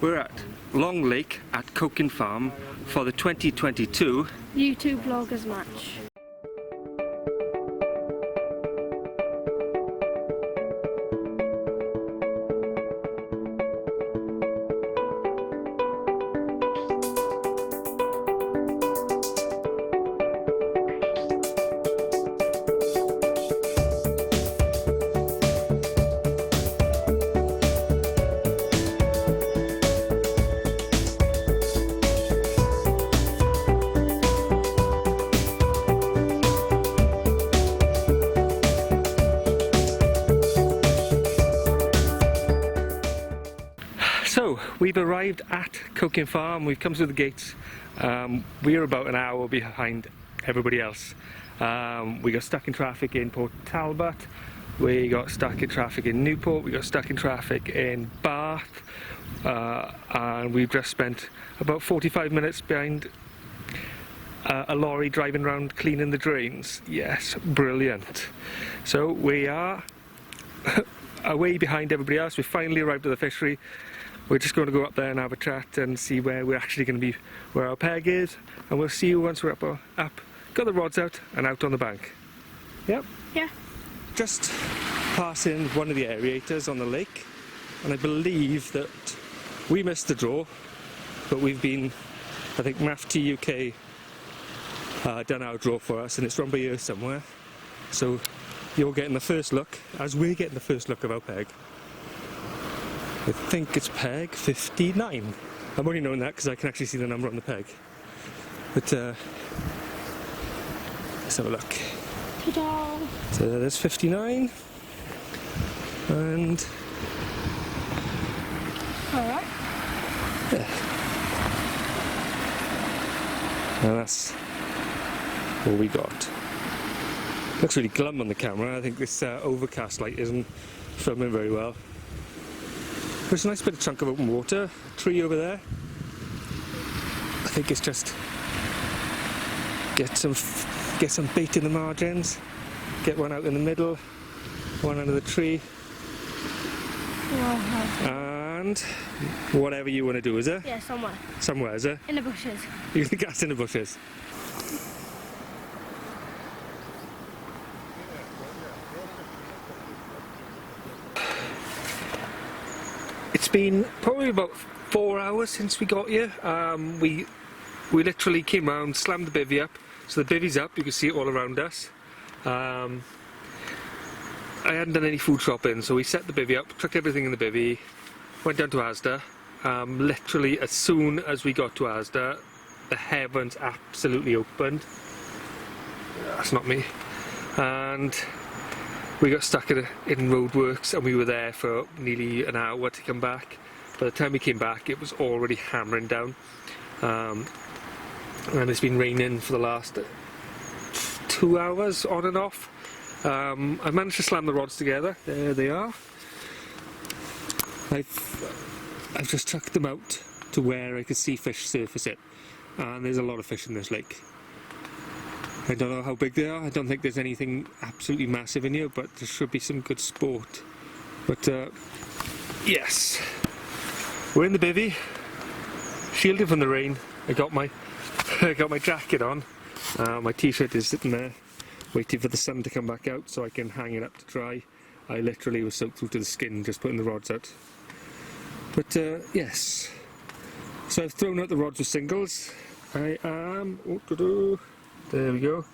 We're at Long Lake at Cokin Farm for the 2022 YouTube Vloggers Match. So, we've arrived at Cokin Farm, we've come through the gates. We're about an hour behind everybody else. We got stuck in traffic in Port Talbot, we got stuck in traffic in Newport, we got stuck in traffic in Bath, and we've just spent about 45 minutes behind a lorry driving around cleaning the drains. Yes, brilliant. So we are away behind everybody else. We finally arrived at the fishery. We're just going to go up there and have a chat and see where we're actually going to be, where our peg is, and we'll see you once we're up, got the rods out and out on the bank. Yep. Yeah. Just passing one of the aerators on the lake, and I believe that we missed the draw, but we've been, I think MAFT UK done our draw for us, and it's run by here somewhere. So you're getting the first look, as we're getting the first look of our peg. I think it's peg 59. I'm only knowing that because I can actually see the number on the peg. But let's have a look. Ta-da! So there's 59. And Alright. yeah. And that's what we got. Looks really glum on the camera. I think this overcast light isn't filming very well. There's a nice bit of chunk of open water, tree over there. I think it's just get some bait in the margins, get one out in the middle, one under the tree, and whatever you want to do, is it? Yeah, somewhere. Somewhere, is it? In the bushes. You can cast in the bushes. It's been probably about 4 hours since we got here. We literally came round, slammed the bivvy up. So the bivvy's up, you can see it all around us. I hadn't done any food shopping, so we set the bivvy up, took everything in the bivvy, went down to Asda. Literally as soon as we got to Asda, the heavens absolutely opened. That's not me. And we got stuck in roadworks, and we were there for nearly an hour to come back. By the time we came back, it was already hammering down. And it's been raining for the last 2 hours on and off. I managed to slam the rods together. There they are. I've just chucked them out to where I could see fish surface it. And there's a lot of fish in this lake. I don't know how big they are. I don't think there's anything absolutely massive in here, but there should be some good sport. But yes, we're in the bivvy, shielded from the rain. I got my jacket on. My t-shirt is sitting there, waiting for the sun to come back out so I can hang it up to dry. I literally was soaked through to the skin just putting the rods out. But yes, so I've thrown out the rods with singles. I am. There we go.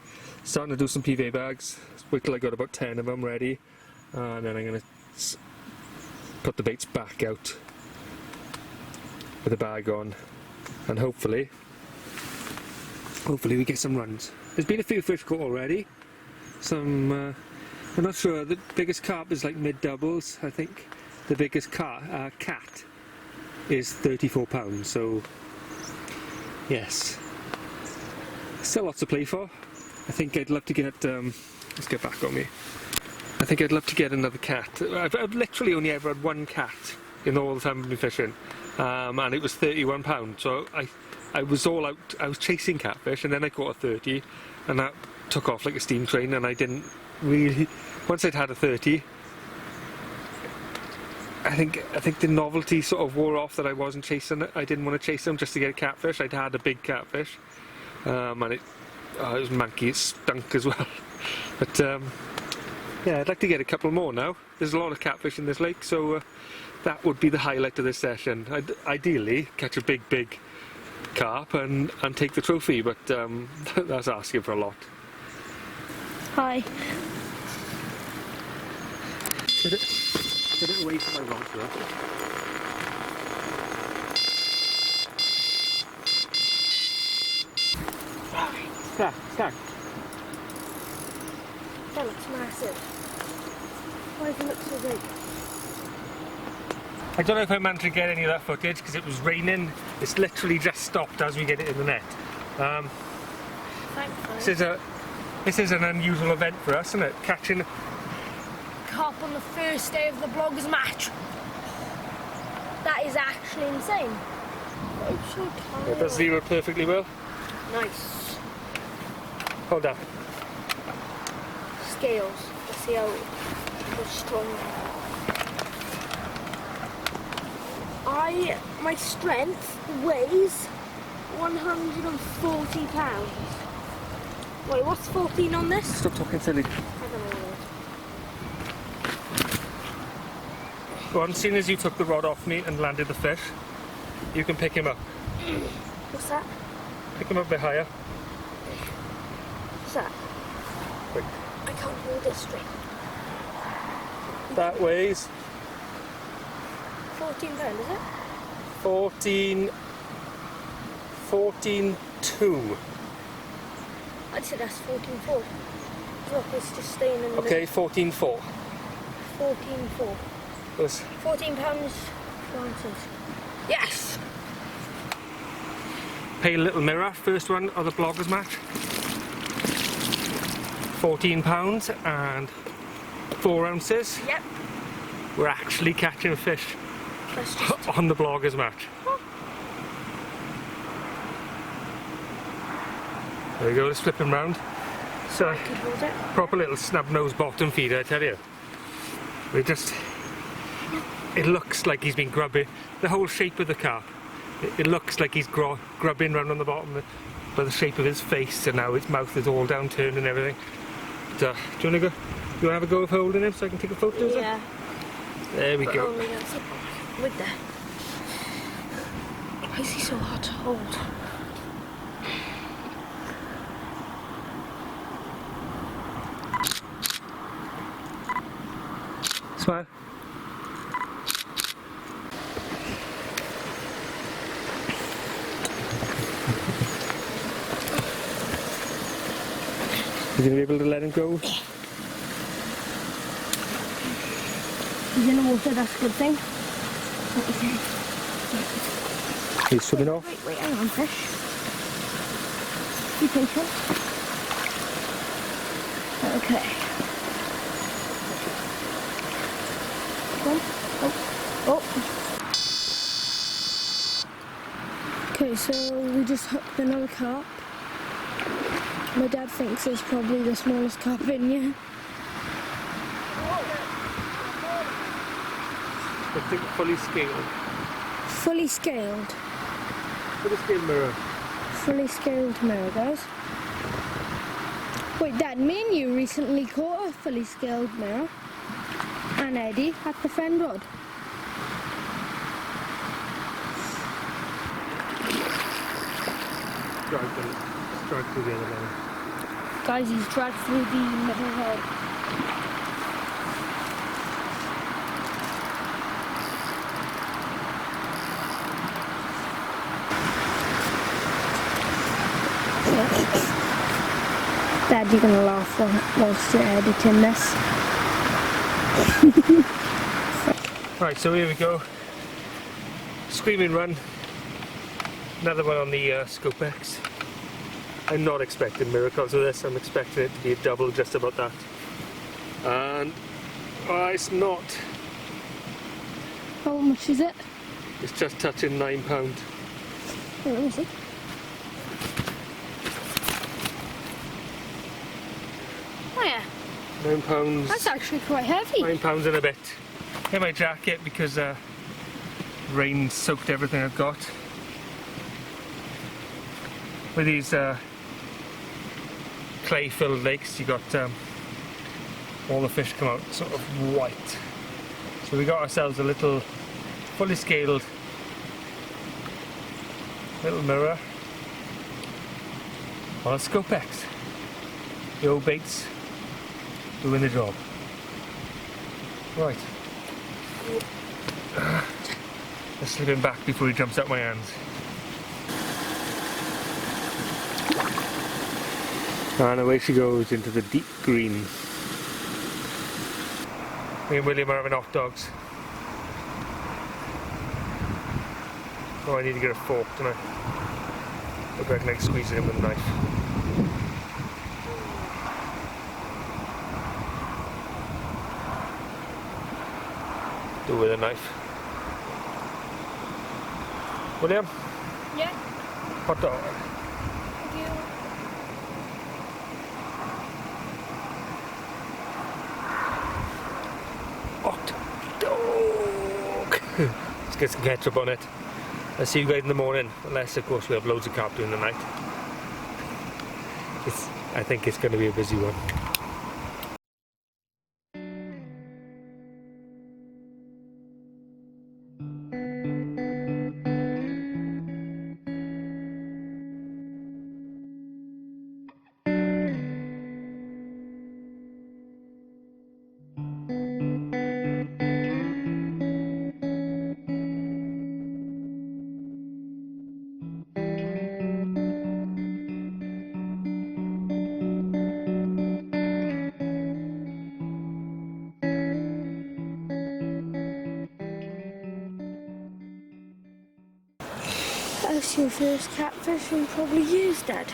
Starting to do some PV bags. Wait till I got about 10 of them ready, and then I'm going to put the baits back out with the bag on, and hopefully we get some runs. There's been a few fish caught already. Some, I'm not sure. The biggest carp is like mid doubles. I think the biggest cat is 34 pounds. So yes. Still lots to play for. I think I'd love to get, let's get back on me. I think I'd love to get another cat. I've literally only ever had one cat in all the time I've been fishing, and it was £31. So I was all out, I was chasing catfish, and then I caught a 30, and that took off like a steam train, and I didn't really, once I'd had a 30, I think the novelty sort of wore off that I wasn't chasing it. I didn't want to chase them just to get a catfish. I'd had a big catfish, and it was manky. It stunk as well. But yeah, I'd like to get a couple more now. There's a lot of catfish in this lake, so that would be the highlight of this session. I'd ideally catch a big carp and take the trophy, but that's asking for a lot. Hi. Get it away from my rod, though. Stack. That looks massive. Why does it look so big? I don't know if I managed to get any of that footage because it was raining. It's literally just stopped as we get it in the net. Thankfully. This is an unusual event for us, isn't it? Catching Carp on the first day of the bloggers match. That is actually insane. I'm so tired. it does zero perfectly well. Nice. Hold up. Scales. Let's see how strong. My strength weighs 140 pounds. Wait, what's 14 on this? Stop talking silly. I don't know what it is. Go on, seeing as you took the rod off me and landed the fish, you can pick him up. What's that? Pick him up a bit higher. What's that? Quick. I can't hold it straight. That weighs 14 pounds, is it? 14.2. I'd say that's 14.4. Look, it's just staying in the Okay, 14.4. 14.4. Yes. 14 pounds, 4 ounces. Yes! Pale Little Mirror, first one of the bloggers match. £14 and 4 ounces. Yep. We're actually catching fish Let's just... on the bloggers match. There we go, let's flip him round. So, I can hold it. proper little snub-nosed bottom feeder, I tell you. It looks like he's been grubbing. The whole shape of the carp, it looks like he's grubbing round on the bottom by the shape of his face, and now his mouth is all downturned and everything. But, do you want to go? You want to have a go of holding him so I can take a photo of him? Yeah. There we But go. only that's it. With that. Why is he so hard to hold? Smile. You gonna be able to let him go? He's in the water, that's a good thing. He's swimming off. Wait, hang on, fish. Be patient. Okay. Come on. Oh. Okay, so we just hooked another carp. My dad thinks it's probably the smallest carp in here. I think fully scaled. Fully scaled. Fully scaled mirror. Fully scaled mirror, guys. Wait, Dad, me and you recently caught a fully scaled mirror. And Eddie at the Fen Rod. Drag through the other line. Guys, he's dragged through the middle head. Dad, you're gonna laugh whilst you're editing this. Right, so here we go. Screaming run. Another one on the Scope X. I'm not expecting miracles with this. I'm expecting it to be a double, just about that. And it's not. How much is it? It's just touching £9. Oh, let me see. Oh yeah, £9. that's actually quite heavy. £9 and a bit. in my jacket because rain soaked everything I've got. With these clay-filled lakes, you got all the fish come out sort of white. So we got ourselves a little fully scaled little mirror on a Scope X. The old baits doing the job. Right. Let's slip him back before he jumps out my hands. And away she goes into the deep green. Me and William are having hot dogs. Oh, I need to get a fork, don't I? Look like I can squeeze it in with a knife. Do it with a knife. William? Yeah. Hot dog. Thank you. Hot dog. Let's get some ketchup on it. I'll see you guys in the morning, unless of course we have loads of carp during the night. I think it's going to be a busy one. That's your first catfish in probably years, Dad.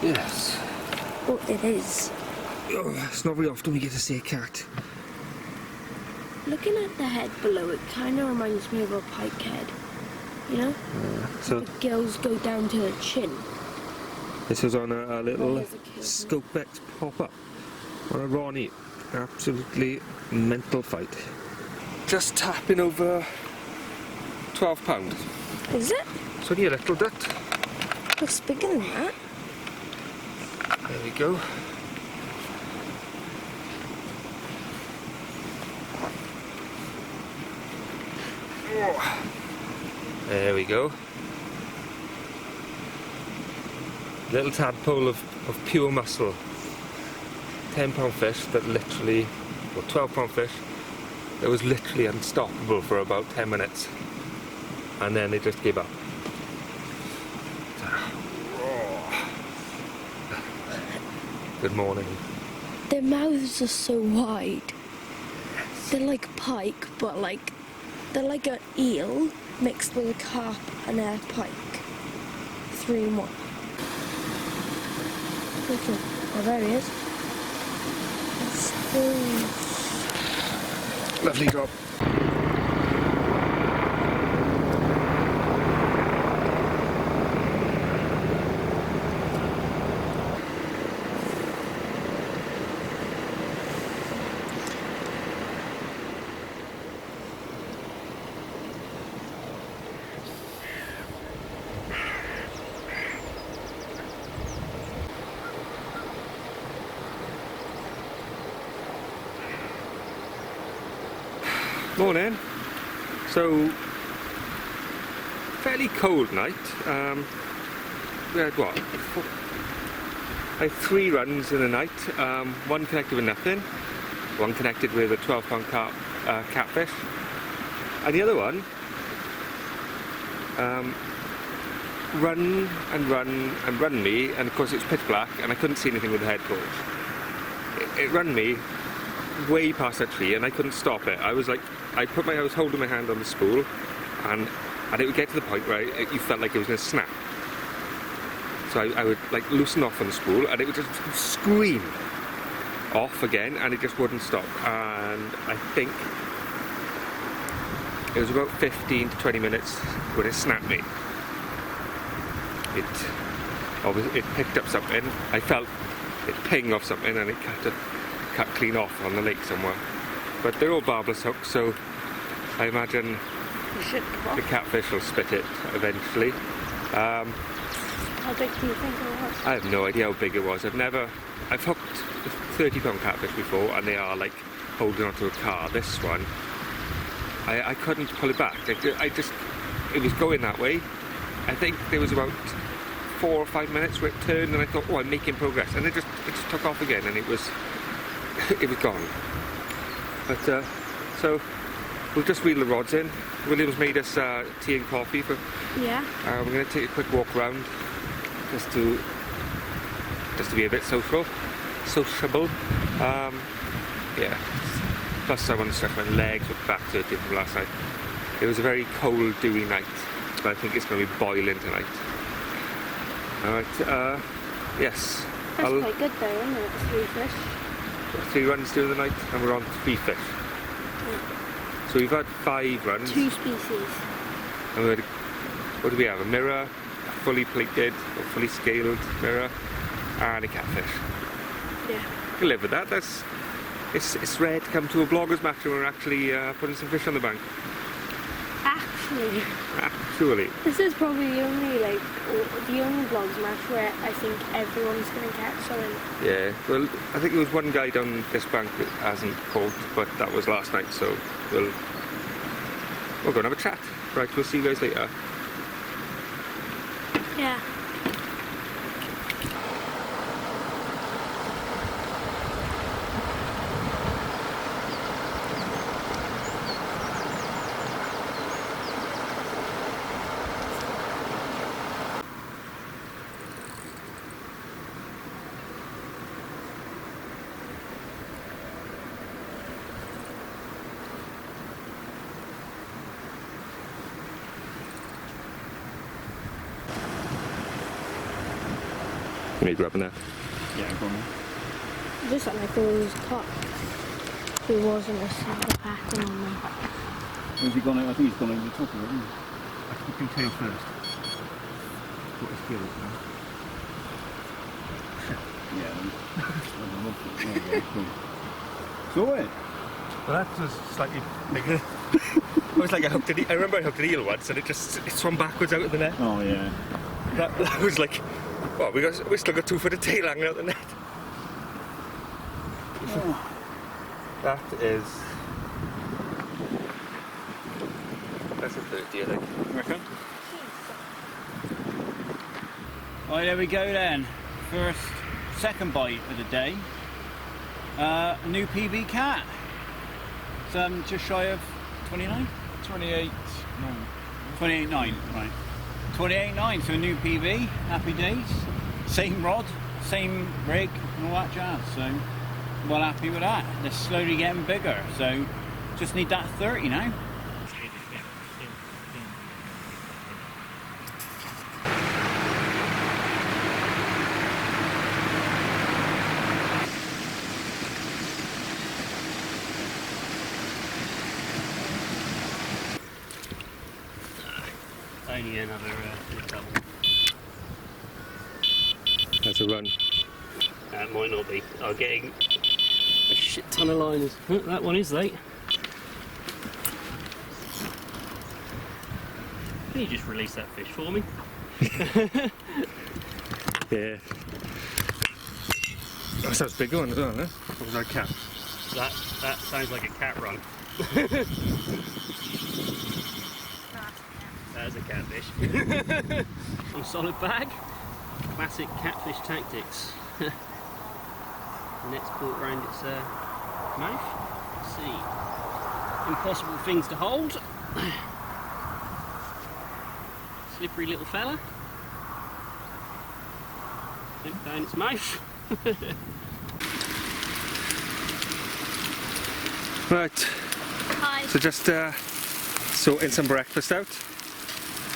Yes. Oh, it is. Oh, it's not very often we get to see a cat. Looking at the head below, it kind of reminds me of a pike head. You know? So The gills go down to the chin. this was on a little There's a kid. Scope X pop-up on a Ronnie. Absolutely mental fight. Just tapping over £12. Is it? It's only a little bit. Looks bigger than that. There we go. There we go. Little tadpole of pure muscle. £10 fish that literally, or £12 fish, that was literally unstoppable for about 10 minutes. And then they just gave up. Good morning. Their mouths are so wide. They're like pike, but they're like an eel mixed with a carp and a pike. 3 in 1. Okay. Oh, there he is. Lovely job. Morning. So, fairly cold night. We had what? I had 3 runs in the night. One connected with nothing. One connected with a £12 carp, catfish. And the other one run and run and run me. And of course it's pitch black and I couldn't see anything with the head torch. It run me way past that tree and I couldn't stop it. I was holding my hand on the spool and it would get to the point where you felt like it was going to snap. So I would like loosen off on the spool and it would just scream off again and it just wouldn't stop. And I think it was about 15 to 20 minutes when it snapped me. It picked up something. I felt it ping off something and it cut clean off on the lake somewhere. but they're all barbless hooks, so I imagine You should come the off. catfish will spit it eventually. How big do you think it was? I have no idea how big it was. I've hooked a 30-pound catfish before, and they are like holding onto a car. This one, I couldn't pull it back. It was going that way. I think there was about 4 or 5 minutes where it turned, and I thought, oh, I'm making progress, and it just took off again, and it was gone. But so we'll just reel the rods in. William's made us tea and coffee for. Yeah. We're going to take a quick walk around just to be a bit sociable. Yeah. Plus I want to stretch my legs, but back hurting from last night. It was a very cold, dewy night, but I think it's going to be boiling tonight. Alright, yes. That's quite good though, isn't it? 3 fish. 3 runs during the night, and we're on 3 fish. Yeah. So we've had 5 runs. 2 species. And we had, what do we have? A mirror, a fully plated, or fully scaled mirror, and a catfish. Yeah. You can live with that. It's rare to come to a vlogger's match and we're actually putting some fish on the bank. Actually. This is probably the only vlogs match where I think everyone's going to catch something. Yeah, well, I think there was one guy down this bank that hasn't caught, but that was last night, so we'll go and have a chat. Right, we'll see you guys later. Yeah. You need grabbing that? Yeah, go on. Just like I thought it was Carp. It wasn't a silver pattern on there. Has he gone? I think he's gone over the top of it, hasn't he? I took your tail first. What is skills now? Yeah. Saw it. Well, that was slightly bigger. It was like I remember I hooked an eel once and it swam backwards out of the net. Oh yeah. That was like, well, we still got 2 foot of tail hanging out the net. Oh. That's a 30, I think. Reckon? Right, there we go then. Second bite of the day. A new PB cat. It's just shy of 29? 28. 28.9, right. 28.9, so a new PB, happy days. Same rod, same rig, and all that jazz, so well happy with that. They're slowly getting bigger, so just need that 30 now. Only another double. That's a run. That might not be. I'm getting a shit ton of liners. Oh, that one is late. Can you just release that fish for me? Yeah. That sounds a big one as well, no? Or was that a cat? That sounds like a cat run. There's a catfish. On solid bag. Classic catfish tactics. The net's caught round its mouth. Let's see. Impossible things to hold. Slippery little fella. Slip down its mouth. Right. Hi. So just sorting some breakfast out.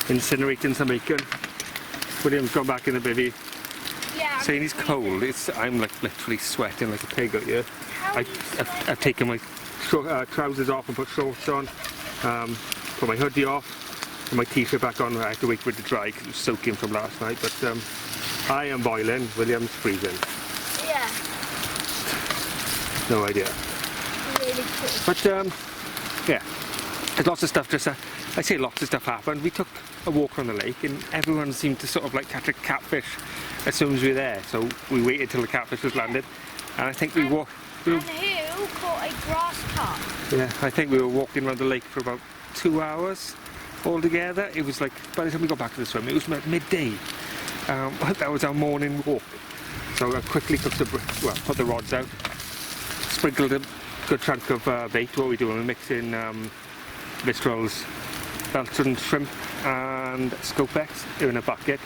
Incinerating some bacon. William's gone back in the bivvy, Yeah. saying he's cold. I'm like literally sweating like a pig out here. I've taken my trousers off and put shorts on, put my hoodie off, and my t-shirt back on. I have to wait for it to dry because it was soaking from last night, but I am boiling, William's freezing. Yeah. No idea. Really big fish. But yeah, there's lots of stuff. I say lots of stuff happened. We took a walk on the lake, and everyone seemed to sort of like catch a catfish as soon as we were there. So we waited till the catfish was landed, and I think we walked. And who caught a grass carp? Yeah, I think we were walking around the lake for about 2 hours altogether. It was like, by the time we got back to the swim, it was about midday. That was our morning walk. So I quickly put the rods out, sprinkled a good chunk of bait. What we do, we're mixing Mistral's Belton shrimp and Scopex in a bucket,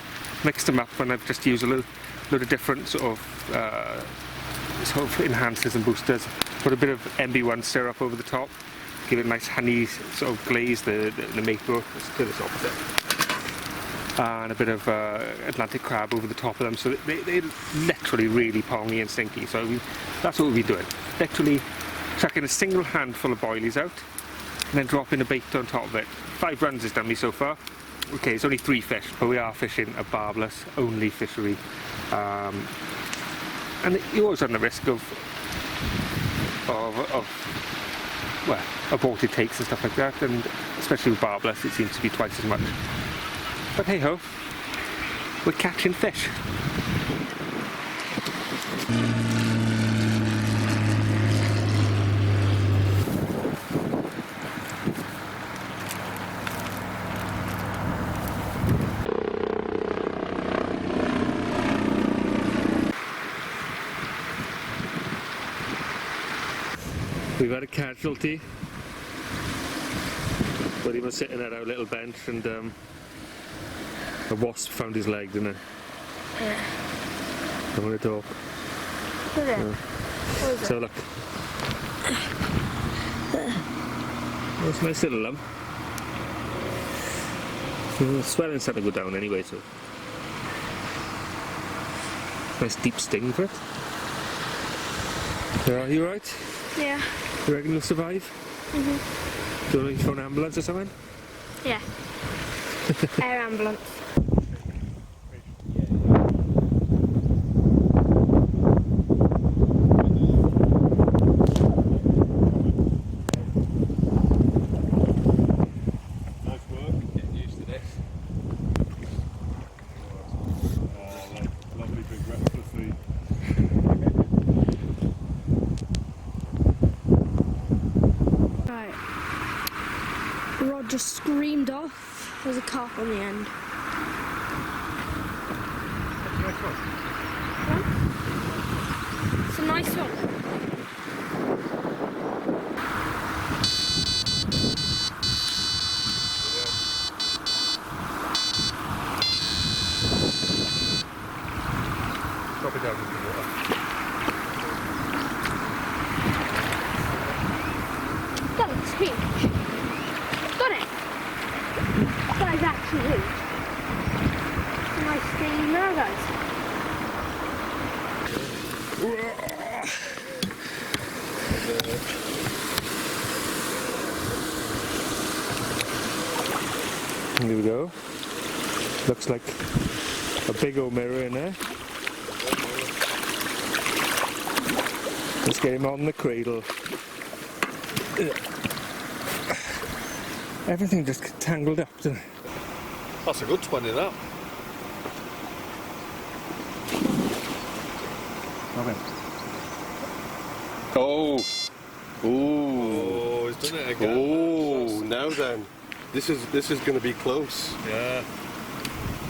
mixed them up, and I've just used a load of different sort of enhancers and boosters. Put a bit of MB1 syrup over the top, give it a nice honey sort of glaze, the maple. Let's do this opposite. And a bit of Atlantic crab over the top of them, so they're literally really pongy and stinky. So that's what we'll be doing. Literally chucking a single handful of boilies out, and then dropping a bait on top of it. 5 runs has done me so far. Okay, it's only 3 fish, but we are fishing a barbless only fishery. And you always run the risk of aborted takes and stuff like that, and especially with barbless it seems to be twice as much. But hey ho, we're catching fish. We've had a casualty. But he was sitting at our little bench, and a wasp found his leg, didn't it? Yeah. I want to talk. Look at it. What is it? So look. That's a nice little lump. The swelling's starting to go down anyway, so. Nice deep sting for it. Are you alright? Yeah. You reckon you'll survive? Mhm. Do you want to phone an ambulance or something? Yeah. Air ambulance. Nice work. Getting used to this. Lovely big rep for the feet. Right. The rod just screamed off. There's a carp on the end. It's a nice one. Drop it down into the water. That looks huge. Got it. That is actually huge. It's a nice thing there, guys. Here we go. Looks like a big old mirror in there. Let's get him on the cradle. Everything just tangled up, doesn't it? That's a good 20, that. Oh. Ooh. Oh, he's done it again. Oh, now then. This is going to be close. Yeah.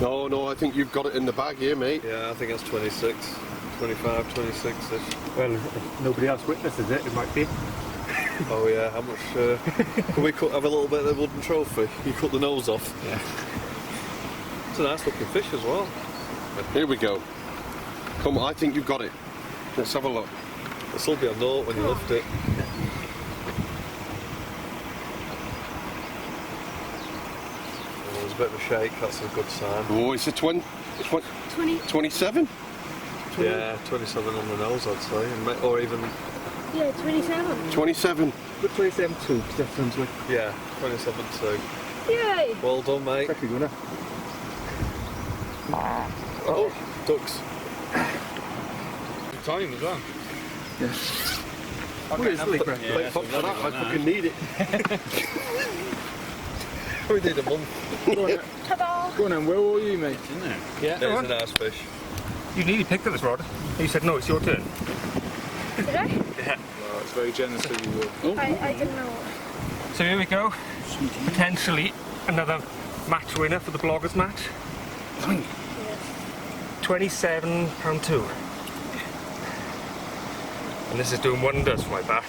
No, I think you've got it in the bag here, mate. Yeah, I think that's 26. 25, 26-ish. Well, if nobody else witnesses it, it might be. Oh yeah, how much... can we have a little bit of the wooden trophy? You cut the nose off. Yeah. It's a nice looking fish as well. Here we go. Come on, I think you've got it. Let's have a look. This will be a note when you lift it. Oh, there's a bit of a shake, that's a good sign. Oh, it's a 20, 27? Yeah, 27 on the nose, I'd say. Or even... Yeah, 27. 27. But 27 too, because that sounds like... Yeah, 27 too. Yay! Well done, mate. Actually gonna... Oh, ducks. Good time as well. Yeah. What is it? Wait for that, I fucking need it. We did a month. Ta-da! Go on then, Will, what are you, mate? Isn't there? Yeah, There's a nice fish. you nearly picked up this rod. You said no, it's your turn. Did I? Yeah. Well, it's very generous of you, Will. I didn't know. So here we go. Potentially another match winner for the bloggers match. £27.2. And this is doing wonders for my back.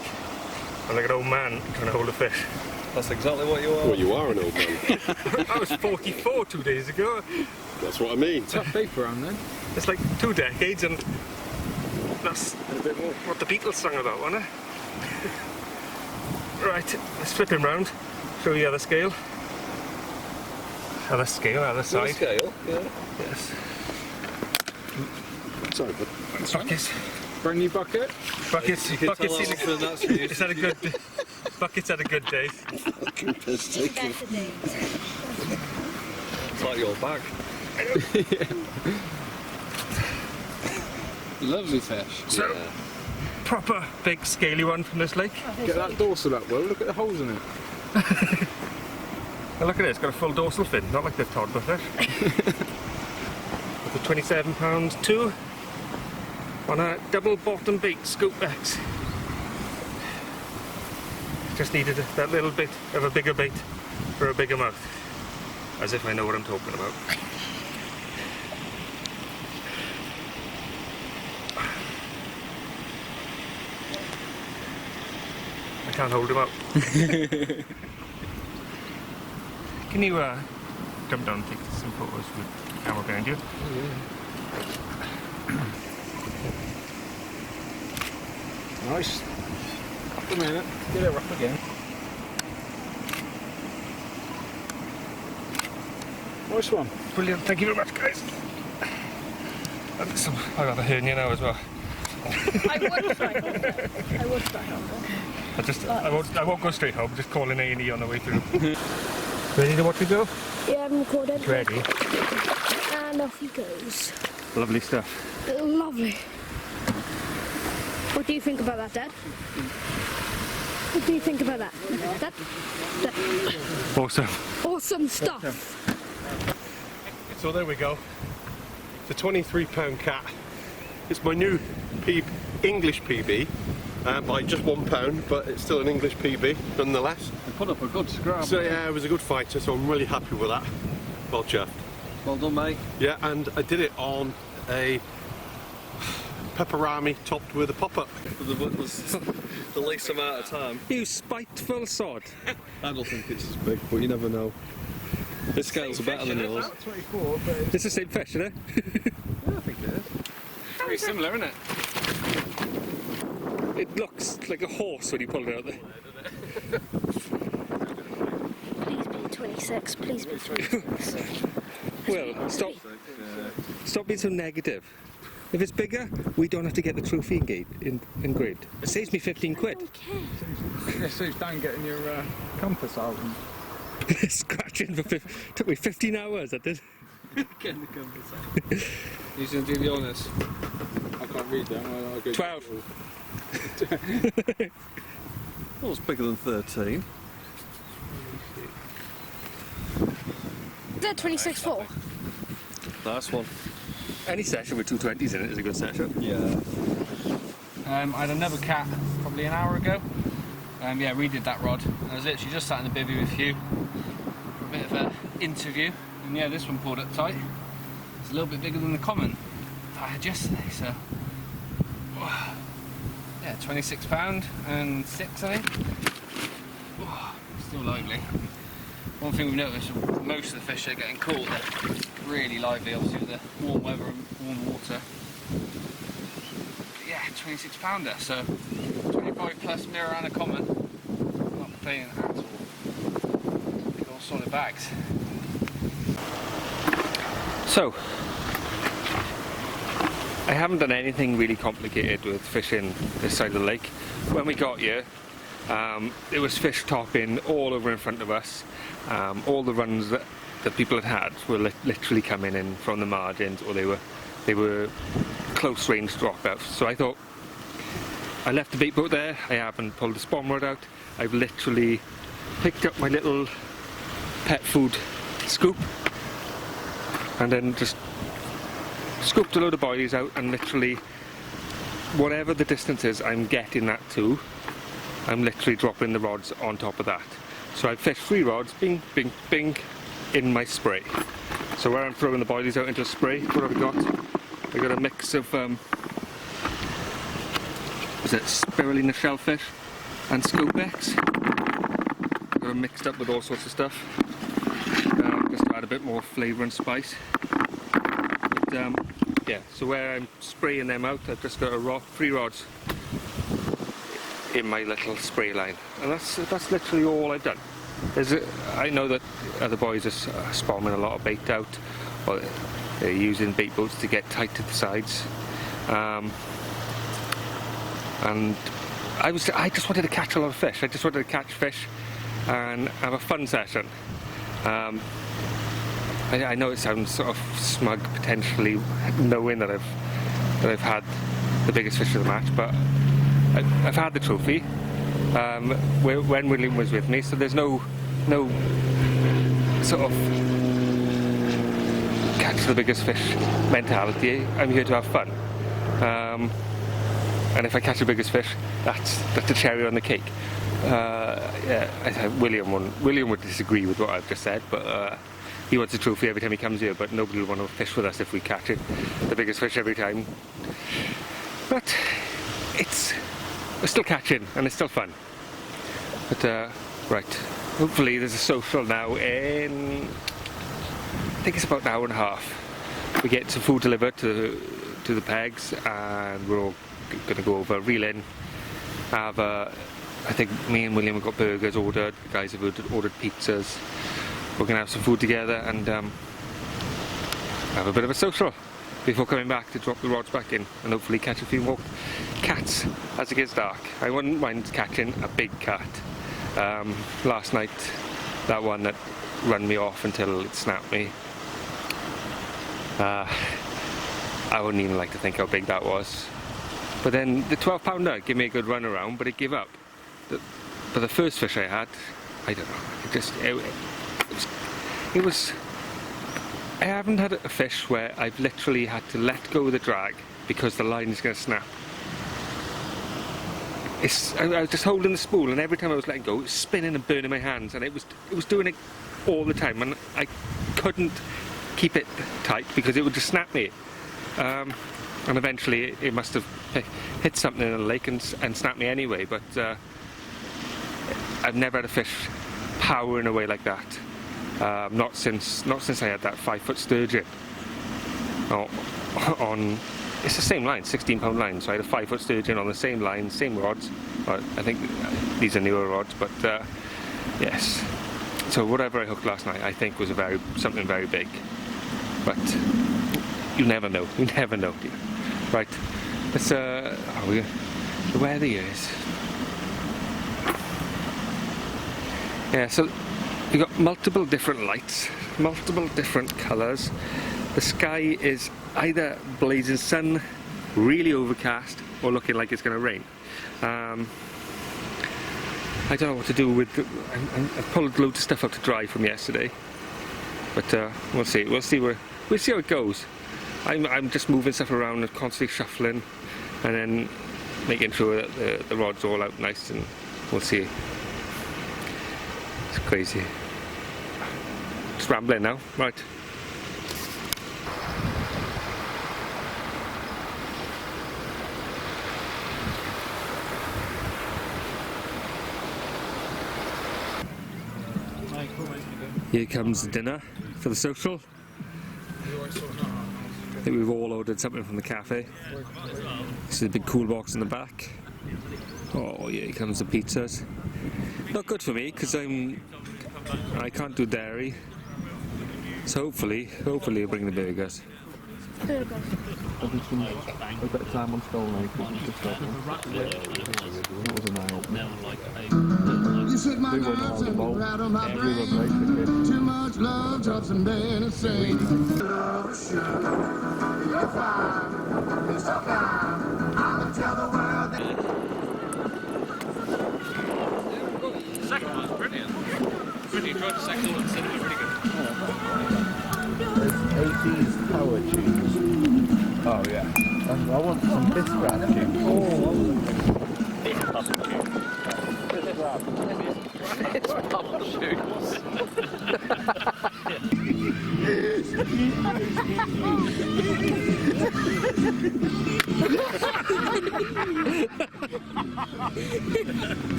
I'm like an old man trying to hold a fish. That's exactly what you are. Well, you are an old man. I was 44 2 days ago. That's what I mean. Tough paper around then. It's like 2 decades, and that's A bit more. what the Beatles sang about, wasn't it? Right, let's flip him round. Show you the other scale. Other scale, other Small side. scale, yeah. Yes. Sorry, but Buckets. Brand new bucket. Buckets. You can Buckets. tell that was that's used. It's had a good. Buckets had a good day. It's like your bag. Lovely fish. So, proper big scaly one from this lake. Get that dorsal up, Will. Look at the holes in it. Now look at it, it's got a full dorsal fin, not like the toddler fish. With a £27.2 on a double bottom bait scoop X. Just needed that little bit of a bigger bait for a bigger mouth. As if I know what I'm talking about. I can't hold him up. Can you jump down and take some photos with the camera behind you? Nice. Up a minute. Get it up again. Nice one. Brilliant, thank you very much, guys. And some, I got a hernia now as well. I would try harder. I would try harder. I won't go straight home. Just calling A&E on the way through. Ready to watch it go? Yeah, I'm recording. Ready. And off he goes. Lovely stuff. Lovely. What do you think about that, Dad? What do you think about that? Dad? Awesome. Awesome stuff. So there we go. It's a £23 cat. It's my new English PB by just £1, but it's still an English PB nonetheless. You put up a good scrap. So yeah, it was a good fighter, so I'm really happy with that. Well chuffed. Well done, mate. Yeah, and I did it on a pepperami topped with a pop-up. It was the least amount of time. You spiteful sod. I don't think it's as big, but you never know. The scales are better than yours. 24, but It's the same fish, isn't it? I think it is. Very similar, isn't it? It looks like a horse when you pull it out there. Please be 26. Please be 26. Well, stop being so negative. If it's bigger, we don't have to get the trophy engraved. It saves me 15 quid. Yeah, so it's Dan getting your compass out. And Scratching for took me 15 hours, that did. Getting the compass out. he's going to do the honours. I can't read them. I'll go 12. Well, it's bigger than 13. Is that 26.4? Nice one. Any session with 220s in it is a good session. Yeah. I had another cat probably an hour ago. Yeah, redid that rod. I was literally just sat in the bivvy with you for a bit of an interview. And yeah, this one pulled up tight. It's a little bit bigger than the common that I had yesterday, so... Yeah, £26 and 6, I think. Still lively. One thing we've noticed, most of the fish are getting caught, they're really lively, obviously with the warm weather and warm water. But yeah, 26 pounder, so 25 plus mirror and a common. Not complaining at all. Big old solid bags. So, I haven't done anything really complicated with fishing this side of the lake. When we got here, there was fish topping all over in front of us. All the runs that people had were literally coming in from the margins, or they were close range dropouts. So I thought I left the bait boat there. I haven't pulled the spawn rod out. I've literally picked up my little pet food scoop and then just scooped a load of boilies out, and literally whatever the distance is I'm getting that to, I'm literally dropping the rods on top of that. So I've fished 3 rods, bing, bing, bing, in my spray. So where I'm throwing the boilies out into a spray, what have I got? I got a mix of is it spirulina shellfish and scopex. Got them mixed up with all sorts of stuff, just to add a bit more flavour and spice. But yeah, so where I'm spraying them out, I've just got 3 rods in my little spray line, and that's literally all I've done. I know that other boys are spawning a lot of bait out, or they're using bait boats to get tight to the sides, and I just wanted to catch a lot of fish. I just wanted to catch fish and have a fun session. I know it sounds sort of smug, potentially, knowing that I've had the biggest fish of the match, but I've had the trophy when William was with me, so there's no sort of catch the biggest fish mentality. I'm here to have fun, and if I catch the biggest fish, that's the cherry on the cake. Yeah, I think William would disagree with what I've just said, but he wants a trophy every time he comes here, but nobody will want to fish with us if we catch it, the biggest fish every time. But we're still catching, and it's still fun. But right, hopefully there's a social now in, I think it's about an hour and a half. We get some food delivered to the pegs, and we're all going to go over, reel in, have I think me and William have got burgers ordered, the guys have ordered pizzas. We're going to have some food together and have a bit of a social before coming back to drop the rods back in and hopefully catch a few more cats as it gets dark. I wouldn't mind catching a big cat. Last night, that one that ran me off until it snapped me, I wouldn't even like to think how big that was. But then the 12-pounder gave me a good run around, but it gave up. But the first fish I had, I don't know, it was I haven't had a fish where I've literally had to let go of the drag because the line is going to snap. I was just holding the spool, and every time I was letting go, it was spinning and burning my hands, and it was doing it all the time, and I couldn't keep it tight because it would just snap me. And eventually it must have hit something in the lake and snapped me anyway, but I've never had a fish powering away like that. Not since I had that 5-foot sturgeon. On it's the same line, 16-pound line. So I had a 5-foot sturgeon on the same line, same rods. I think these are newer rods, but yes. So whatever I hooked last night, I think was something very big. But you never know. You never know. Right. Let's the weather is. Yeah. So we've got multiple different lights, multiple different colours. The sky is either blazing sun, really overcast, or looking like it's going to rain. I don't know what to do with. I've pulled loads of stuff up to dry from yesterday, but we'll see. We'll see how it goes. I'm just moving stuff around and constantly shuffling, and then making sure that the rod's all out nice, and we'll see. It's crazy. Just rambling now, right? Here comes the dinner for the social. I think we've all ordered something from the cafe. This is a big cool box in the back. Oh yeah, here comes the pizzas. Not good for me because I can't do dairy. So hopefully I'll bring the burgers. Burgers. A bit of time on stone now. You shook my nerves and you rattled my brain. Too much love, drops and been insane. Love is sure, you're fine. It's so kind. I'ma tell the world that. really enjoyed the second one. It was really good. There's 80s power tunes. Oh yeah. I want some Bisgrab tunes. Oh,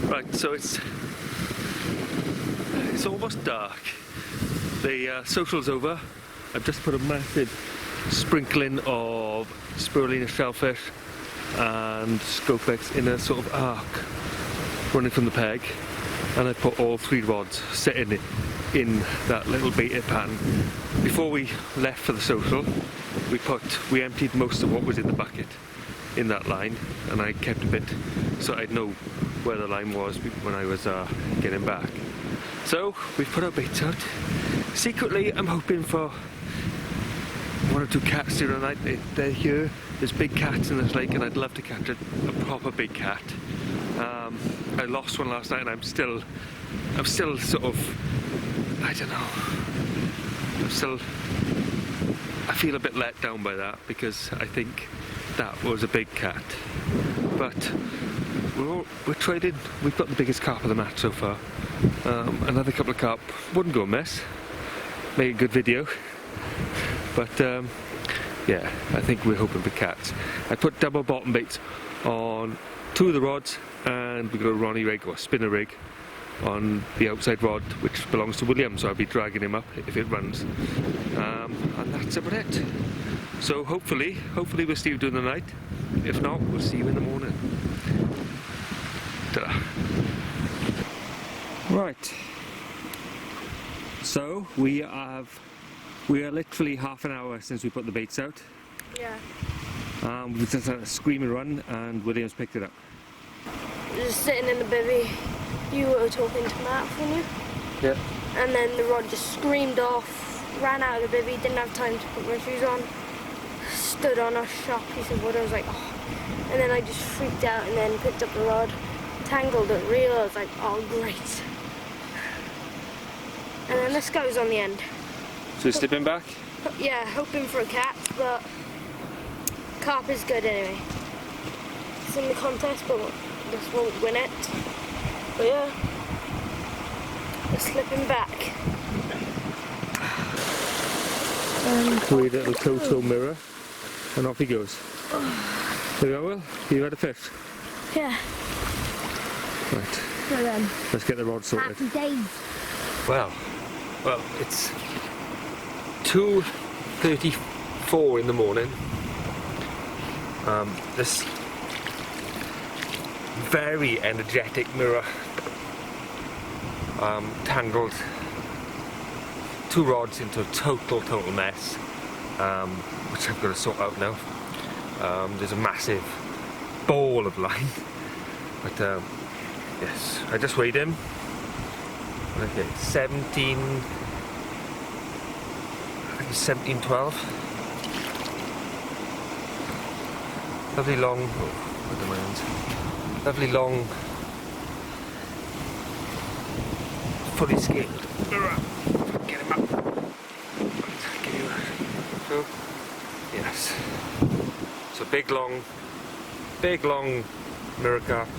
Right, so it's almost dark. The social's over. I've just put a massive sprinkling of spirulina shellfish and scopex in a sort of arc running from the peg, and I put all 3 rods sitting in that little beta pan. Before we left for the social, we emptied most of what was in the bucket in that line, and I kept a bit so I'd know where the line was when I was getting back. So we've put our baits out. Secretly, I'm hoping for 1 or 2 cats during the night. They're here. There's big cats in this lake, and I'd love to catch a proper big cat. I lost one last night, and I'm still sort of, I don't know. I feel a bit let down by that, because I think that was a big cat. But we're trading. We've got the biggest carp of the match so far. Another couple of carp wouldn't go amiss. Make a good video. But yeah, I think we're hoping for cats. I put double bottom baits on 2 of the rods, and we've got a Ronnie rig or spinner rig on the outside rod, which belongs to William, so I'll be dragging him up if it runs. And that's about it. So hopefully we'll see you during the night. If not, we'll see you in the morning. Ta-da. Right. So we are literally half an hour since we put the baits out. Yeah. We just had a screaming run, and William's picked it up. Just sitting in the bivvy, you were talking to Matt, weren't you? Yep. And then the rod just screamed off, ran out of the bivvy, didn't have time to put my shoes on, stood on a sharp piece of wood. I was like, oh. And then I just freaked out and then picked up the rod, tangled it real. I was like, oh great. And then this guy was on the end. So you're slipping back? Yeah, hoping for a cat, but carp is good anyway. It's in the contest, but this won't win it. But yeah, we're slipping back. Weird little total mirror, and off he goes. There you go, Will. You had a fish? Yeah. Right. So then, Let's get the rod sorted. happy days. Well, it's 2:34 in the morning. This very energetic mirror tangled 2 rods into a total mess, which I've got to sort out now. There's a massive ball of line, but yes, I just weighed him. Okay, 1712. Lovely long, lovely long, fully scaled. Get him up. So, yes. So big long mirror carp,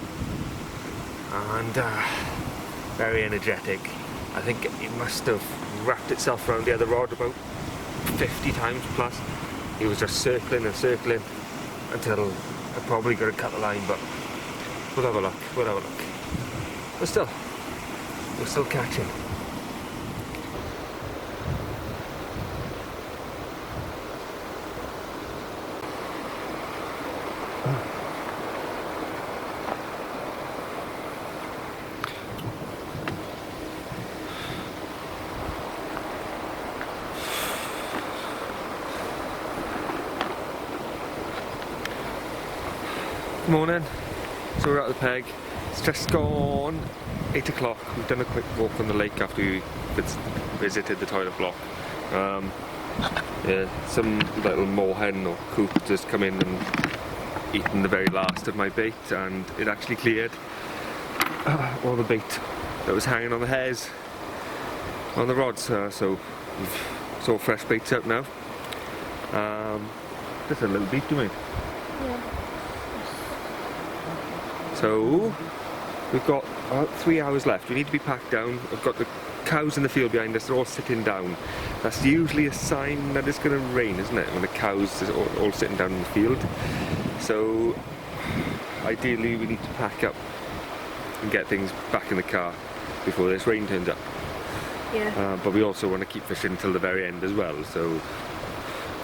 and very energetic. I think it must have wrapped itself around the other rod about 50 times plus. He was just circling and circling until I probably got to cut the line, but we'll have a look. But still, we're still catching. Good morning. So we're at the peg. It's just gone 8 o'clock. We've done a quick walk on the lake after we visited the toilet block. Yeah, some little moorhen or coot just come in and eaten the very last of my bait, and it actually cleared all the bait that was hanging on the hairs on the rods. So it's all fresh baits out now. Just a little beat, do we? Yeah. So we've got about 3 hours left. We need to be packed down. I've got the cows in the field behind us. They're all sitting down. That's usually a sign that it's going to rain, isn't it? When the cows are all sitting down in the field. So ideally we need to pack up and get things back in the car before this rain turns up. Yeah. But we also want to keep fishing until the very end as well. So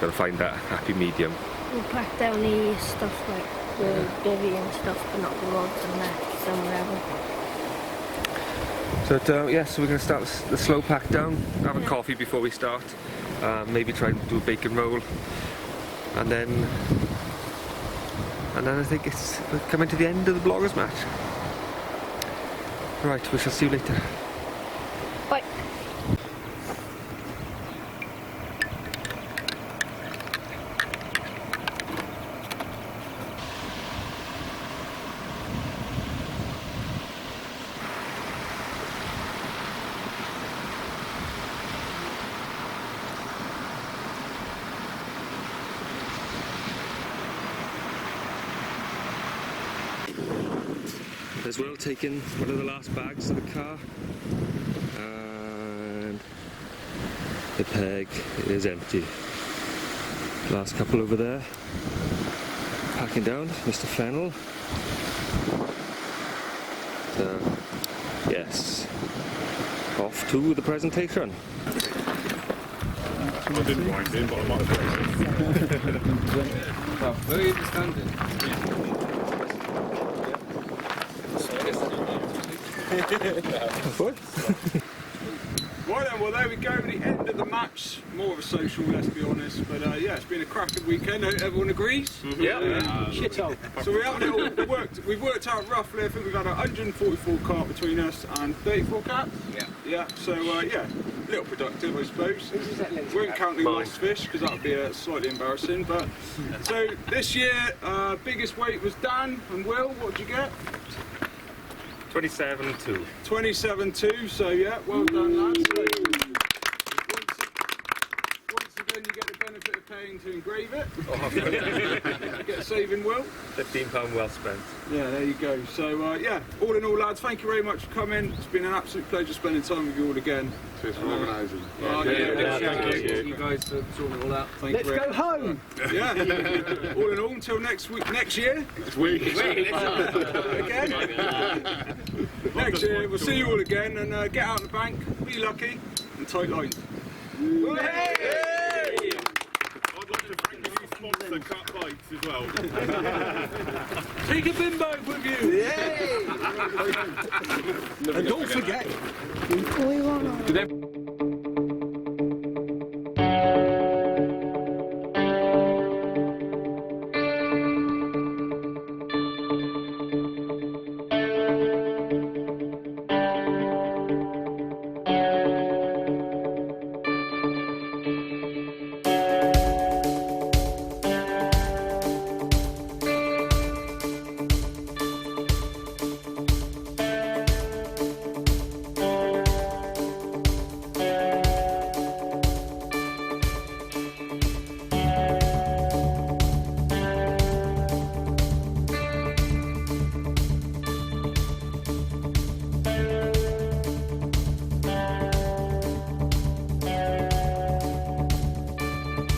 got to find that happy medium. We'll pack down the stuff like the bivvy and stuff, but not the rods and nets and whatever. So yeah, so we're going to start the slow pack down, have a coffee before we start, maybe try and do a bacon roll, and then I think we're coming to the end of the bloggers match. Right, we shall see you later. Bye. As well, taken one of the last bags of the car, and the peg is empty. Last couple over there, packing down, Mr. Fennel. So, yes, off to the presentation. I didn't wind in, but I might as well. Where are you standing? Right then, well there we go, the end of the match. More of a social, let's be honest, but yeah, it's been a cracking weekend. Everyone agrees? Yeah. Shithole. So we've worked out roughly, I think we've had 144 carp between us and 34 carp. Yeah, so yeah, a little productive I suppose. Won't count the lost fish because that would be slightly embarrassing, but so this year, biggest weight was Dan and Will. What did you get? 27.2. 27.2, so yeah, well done lads. So, once again you get the benefit of paying to engrave it. Get a saving, Will. £15 well spent. Yeah, there you go. So yeah, all in all lads, thank you very much for coming. It's been an absolute pleasure spending time with you all again. Cheers for organising. Thank you guys for sorting it all out. Let's go home! Yeah, all in all, until next year. Next week. Again. Next year, we'll see you all again, and get out the bank, be lucky, and tight lines. I'd like to thank the new sponsor, Carp as well. Take a bimbo with you! And don't forget. We want